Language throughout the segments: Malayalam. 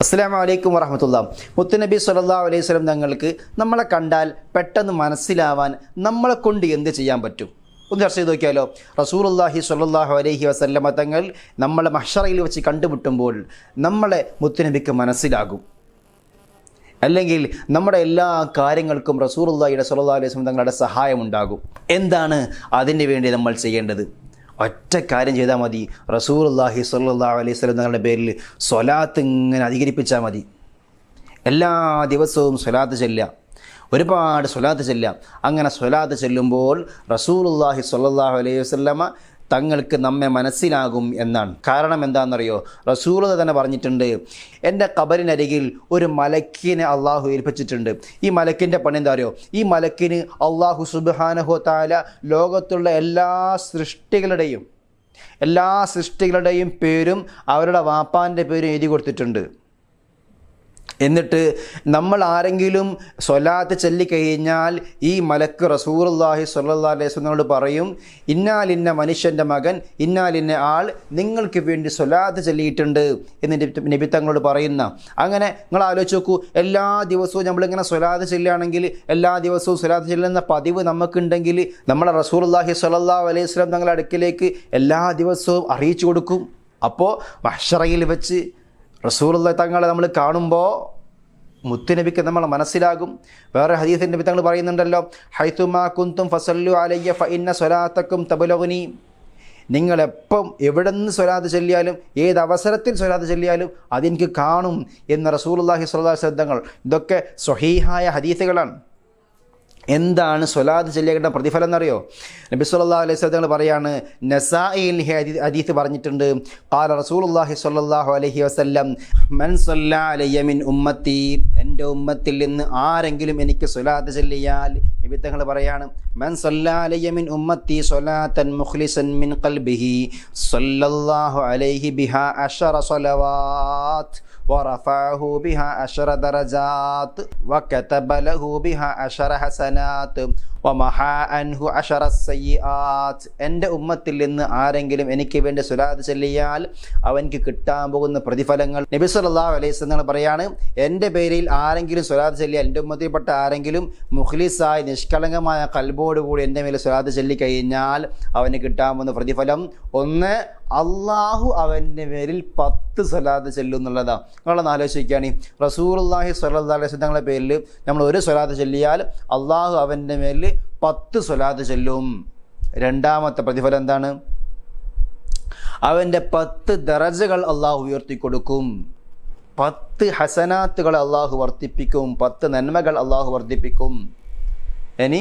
അസ്സലാമു അലൈക്കും വറഹ്മത്തുള്ളാഹി. മുത്തുനബി സ്വല്ലല്ലാഹു അലൈഹി വസല്ലം തങ്ങൾക്ക് നമ്മളെ കണ്ടാൽ പെട്ടെന്ന് മനസ്സിലാവാൻ നമ്മളെ കൊണ്ട് എന്ത് ചെയ്യാൻ പറ്റും? ഒന്ന് ചർച്ച ചെയ്ത് നോക്കിയാലോ. റസൂലുള്ളാഹി സ്വല്ലല്ലാഹു അലൈഹി വസല്ലമ തങ്ങൾ നമ്മളെ മഹ്ശറയിൽ വെച്ച് കണ്ടുമുട്ടുമ്പോൾ നമ്മളെ മുത്തുനബിക്ക് മനസ്സിലാകും. അല്ലെങ്കിൽ നമ്മുടെ എല്ലാ കാര്യങ്ങൾക്കും റസൂലുള്ളാഹിയുടെ സ്വല്ലല്ലാഹു അലൈഹി വസല്ലം തങ്ങളുടെ സഹായമുണ്ടാകും. എന്താണ് അതിന് വേണ്ടി നമ്മൾ ചെയ്യേണ്ടത്? ഒറ്റ കാര്യം ചെയ്താൽ മതി. റസൂലുള്ളാഹി സ്വല്ലല്ലാഹു അലൈഹി വസല്ലം തങ്ങളുടെ പേരിൽ സ്വലാത്ത് ഇങ്ങനെ അധികരിപ്പിച്ചാൽ മതി. എല്ലാ ദിവസവും സ്വലാത്ത് ചെല്ലുക, ഒരുപാട് സ്വലാത്ത് ചെല്ലുക. അങ്ങനെ സ്വലാത്ത് ചെല്ലുമ്പോൾ റസൂലുള്ളാഹി സ്വല്ലല്ലാഹു അലൈഹി വസല്ലമ തങ്ങൾക്ക് നമ്മെ മനസ്സിലാകും എന്നാണ്. കാരണം എന്താണെന്നറിയോ? റസൂൽ തന്നെ പറഞ്ഞിട്ടുണ്ട്, എൻ്റെ ഖബറിനരികിൽ ഒരു മലക്കിനെ അള്ളാഹു ഏൽപ്പിച്ചിട്ടുണ്ട്. ഈ മലക്കിൻ്റെ പണി എന്താ അറിയോ? ഈ മലക്കിന് അള്ളാഹു സുബ്ഹാനഹു വ തആല ലോകത്തുള്ള എല്ലാ സൃഷ്ടികളുടെയും പേരും അവരുടെ വാപ്പാൻ്റെ പേരും എഴുതി കൊടുത്തിട്ടുണ്ട്. എന്നിട്ട് നമ്മൾ ആരെങ്കിലും സ്വലാത്ത് ചൊല്ലിക്കഴിഞ്ഞാൽ ഈ മലക്ക് റസൂലുള്ളാഹി സ്വല്ലല്ലാഹു അലൈഹി വസല്ലമയോട് പറയും, ഇന്നാലിന്ന മനുഷ്യൻ്റെ മകൻ, ഇന്നാലിന്ന ആൾ നിങ്ങൾക്ക് വേണ്ടി സ്വലാത്ത് ചൊല്ലിയിട്ടുണ്ട് എന്ന് നബി തങ്ങളോട് പറയുന്ന. അങ്ങനെ നിങ്ങൾ ആലോചിച്ച് നോക്കൂ, എല്ലാ ദിവസവും നമ്മളിങ്ങനെ സ്വലാത്ത് ചൊല്ലുകയാണെങ്കിൽ, എല്ലാ ദിവസവും സ്വലാത്ത് ചൊല്ലുന്ന പതിവ് നമുക്കുണ്ടെങ്കിൽ നമ്മളെ റസൂലുള്ളാഹി സ്വല്ലല്ലാഹു അലൈഹി വസല്ലം തങ്ങളുടെ അടുക്കിലേക്ക് എല്ലാ ദിവസവും അറിയിച്ചു കൊടുക്കും. അപ്പോൾ മഹ്ശറയിൽ വെച്ച് റസൂലുള്ളാഹി തങ്ങളെ നമ്മൾ കാണുമ്പോൾ മുത്തുനബിക്ക് നമ്മൾ മനസ്സിലാകും. വേറെ ഹദീസിൽ നബി തങ്ങൾ പറയുന്നുണ്ടല്ലോ, ഹൈതുമാ കുന്തും ഫസല്ലു അലയ്യ ഫഇന്ന സ്വലാത്തക്കും തബ്ലഗുനി. നിങ്ങളെപ്പം എവിടെ നിന്ന് സ്വലാത്ത് ചൊല്ലിയാലും, ഏത് അവസരത്തിൽ സ്വലാത്ത് ചൊല്ലിയാലും അതെനിക്ക് കാണും എന്ന് റസൂലുള്ളാഹി സ്വല്ലല്ലാഹു അലൈഹി വസല്ലം തങ്ങൾ. ഇതൊക്കെ സ്വഹീഹായ ഹദീസുകളാണ്. എന്താണ് സ്വലാത്ത് ചൊല്ലിയേണ്ട പ്രതിഫലം എന്നറിയോ? നബി സല്ലല്ലാഹു അലൈഹി വസല്ലം തങ്ങൾ പറയാണ്, നസായിയിൽ ഹദീസ് പറഞ്ഞിട്ടുണ്ട്, ഖാല റസൂലുള്ളാഹി സ്വല്ലല്ലാഹു അലൈഹി വസല്ലം മൻ സല്ലല്ലാ അലയ്യ മിൻ ഉമ്മത്തി, എൻ്റെ ഉമ്മത്തിൽ നിന്ന് ആരെങ്കിലും എനിക്ക് സ്വലാത്ത് ചൊല്ലിയാൽ, നബി തങ്ങൾ പറയാണ്, മൻ സല്ലല്ലാ അലയ്യ മിൻ ഉമ്മത്തി സ്വലാത്തൻ മുഖ്ലിസൻ മിൻ ഖൽബിഹി സല്ലല്ലാഹു അലൈഹി ബിഹാ അശറ സ്വലവാത്ത് ورفعه بها 10 درجات وكتب له بها 10 حسنات ومحى عنه 10 السيئات. എൻ്റെ ഉമ്മത്തിൽ നിന്ന് ആരെങ്കിലും എനിക്ക് വേണ്ടി സ്വലാത്ത് ചൊല്ലിയാൽ അവൻക്ക് കിട്ടാൻ പോകുന്ന പ്രതിഫലങ്ങൾ നബി സല്ലല്ലാഹു അലൈഹി വസല്ലം പറയാണ്, എൻ്റെ പേരിൽ ആരെങ്കിലും സ്വലാത്ത് ചൊല്ലിയാൽ, എൻ്റെ ഉമ്മത്തിൽപ്പെട്ട ആരെങ്കിലും മുഖ്ലിസായി നിഷ്കളങ്കമായ ഖൽബോടുകൂടി എൻ്റെ മേൽ സ്വലാത്ത് ചൊല്ലിക്കഴിഞ്ഞാൽ അവന് കിട്ടാൻ പോകുന്ന പ്രതിഫലം, ഒന്ന്, അള്ളാഹു അവൻ്റെ പേരിൽ 10 സ്വലാത്ത് ചെല്ലും എന്നുള്ളതാണ്. നിങ്ങളൊന്ന് ആലോചിക്കുകയാണ്, റസൂലുള്ളാഹി സ്വല്ലല്ലാഹു അലൈഹി വസല്ലം തങ്ങളുടെ പേരിൽ നമ്മൾ ഒരു സ്വലാത്ത് ചൊല്ലിയാൽ അള്ളാഹു അവൻ്റെ മേലിൽ 10 സ്വലാത്ത് ചെല്ലും. രണ്ടാമത്തെ പ്രതിഫലം എന്താണ്? അവൻ്റെ 10 ദറജകൾ അള്ളാഹു ഉയർത്തിക്കൊടുക്കും. 10 ഹസനാത്തുകൾ അള്ളാഹു വർദ്ധിപ്പിക്കും. 10 നന്മകൾ അള്ളാഹു വർദ്ധിപ്പിക്കും. ഇനി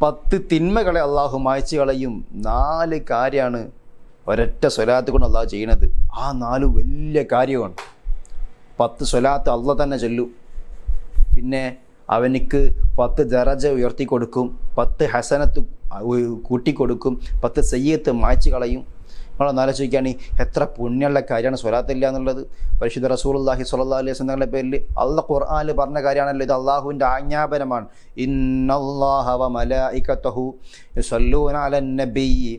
10 തിന്മകളെ അള്ളാഹു മായ്ച്ചു കളയും. 4 കാര്യമാണ് ഒരൊറ്റ സ്വലാത്ത് കൊണ്ട് അള്ളാഹു ചെയ്യണത്. ആ 4 വലിയ കാര്യമാണ്. 10 സ്വലാത്ത് അള്ളാഹ് തന്നെ ചൊല്ലും. പിന്നെ അവനിക്ക് 10 ദറജ ഉയർത്തി കൊടുക്കും, 10 ഹസനത്ത് കൂട്ടിക്കൊടുക്കും, 10 സയ്യിഅത്ത് മായ്ച്ചു കളയും. നമ്മളൊന്ന് ആലോചിക്കുകയാണ്, എത്ര പുണ്യമുള്ള കാര്യമാണ് സ്വലാത്തില്ല എന്നുള്ളത്. പരിശുദ്ധ റസൂലുള്ളാഹി സ്വല്ലല്ലാഹു അലൈഹി വസല്ലം പേരിൽ അള്ളാഹ് ഖുർആനിൽ പറഞ്ഞ കാര്യമാണല്ലോ ഇത്. അള്ളാഹുവിൻ്റെ ആജ്ഞാപനമാണ്. ഇന്നല്ലാഹ വ മലായികതഹു യുസല്ലൂന അലൻ നബിയ്യി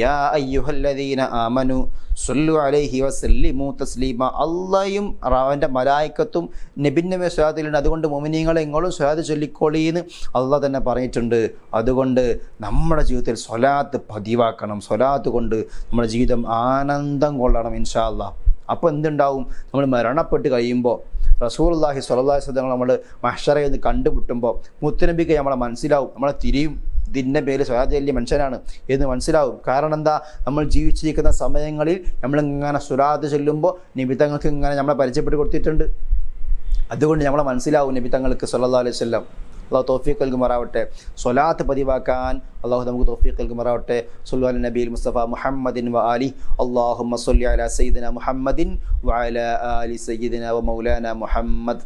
യാ അയ്യുഹല്ലദീന ആമനു സ്വല്ലു അലൈഹി വസല്ലിമു തസ്ലീമ. അള്ളയും അവൻ്റെ മലായികത്തും നബിൻ്റെ മേൽ സ്വലാത്തിലുണ്ട്. അതുകൊണ്ട് മുഅ്മിനീങ്ങളെ നിങ്ങളും സ്വലാത്ത് ചൊല്ലിക്കോളീന്ന് അള്ളാഹ് തന്നെ പറഞ്ഞിട്ടുണ്ട്. അതുകൊണ്ട് നമ്മുടെ ജീവിതത്തിൽ സ്വലാത്ത് പതിവാക്കണം. സ്വലാത്ത് കൊണ്ട് നമ്മുടെ ജീവിതം ആനന്ദം കൊള്ളണം ഇൻഷാ അല്ലാഹ്. അപ്പോൾ എന്തുണ്ടാവും? നമ്മൾ മരണപ്പെട്ട് കഴിയുമ്പോൾ റസൂലുള്ളാഹി സ്വല്ലല്ലാഹു അലൈഹി വസല്ലം നമ്മൾ മഹ്ശറയിൽ നിന്ന് കണ്ടുമുട്ടുമ്പോൾ മുത്തുനബിക്ക് നമ്മളെ മനസ്സിലാവും, നമ്മളെ തിരിയും, ഇതിൻ്റെ പേര് സ്വലാത്ത് ചൊല്ലിയ മനുഷ്യനാണ് എന്ന് മനസ്സിലാവും. കാരണം എന്താ? നമ്മൾ ജീവിച്ചിരിക്കുന്ന സമയങ്ങളിൽ നമ്മളിങ്ങനെ സ്വലാത്ത് ചൊല്ലുമ്പോൾ നബി തങ്ങൾക്ക് ഇങ്ങനെ നമ്മളെ പരിചയപ്പെട്ട് കൊടുത്തിട്ടുണ്ട്. അതുകൊണ്ട് നമ്മളെ മനസ്സിലാവും നബി തങ്ങൾക്ക് സ്വല്ലല്ലാഹു അലൈഹി വസല്ലം. അള്ളാഹു തൗഫീഖ് നൽകുമാറാവട്ടെ. സ്വലാത്ത് പതിവാക്കാൻ അള്ളാഹു നമുക്ക് തൗഫീഖ് നൽകുമാറാവട്ടെ. സ്വല്ലു അലാ നബിയിൽ മുസ്തഫ മുഹമ്മദിൻ വ ആലി. അല്ലാഹുമ്മ സ്വല്ലി അലാ സയ്യിദിന മുഹമ്മദിൻ വ അലാ ആലി സയ്യിദിന വ മൗലാന മുഹമ്മദ്.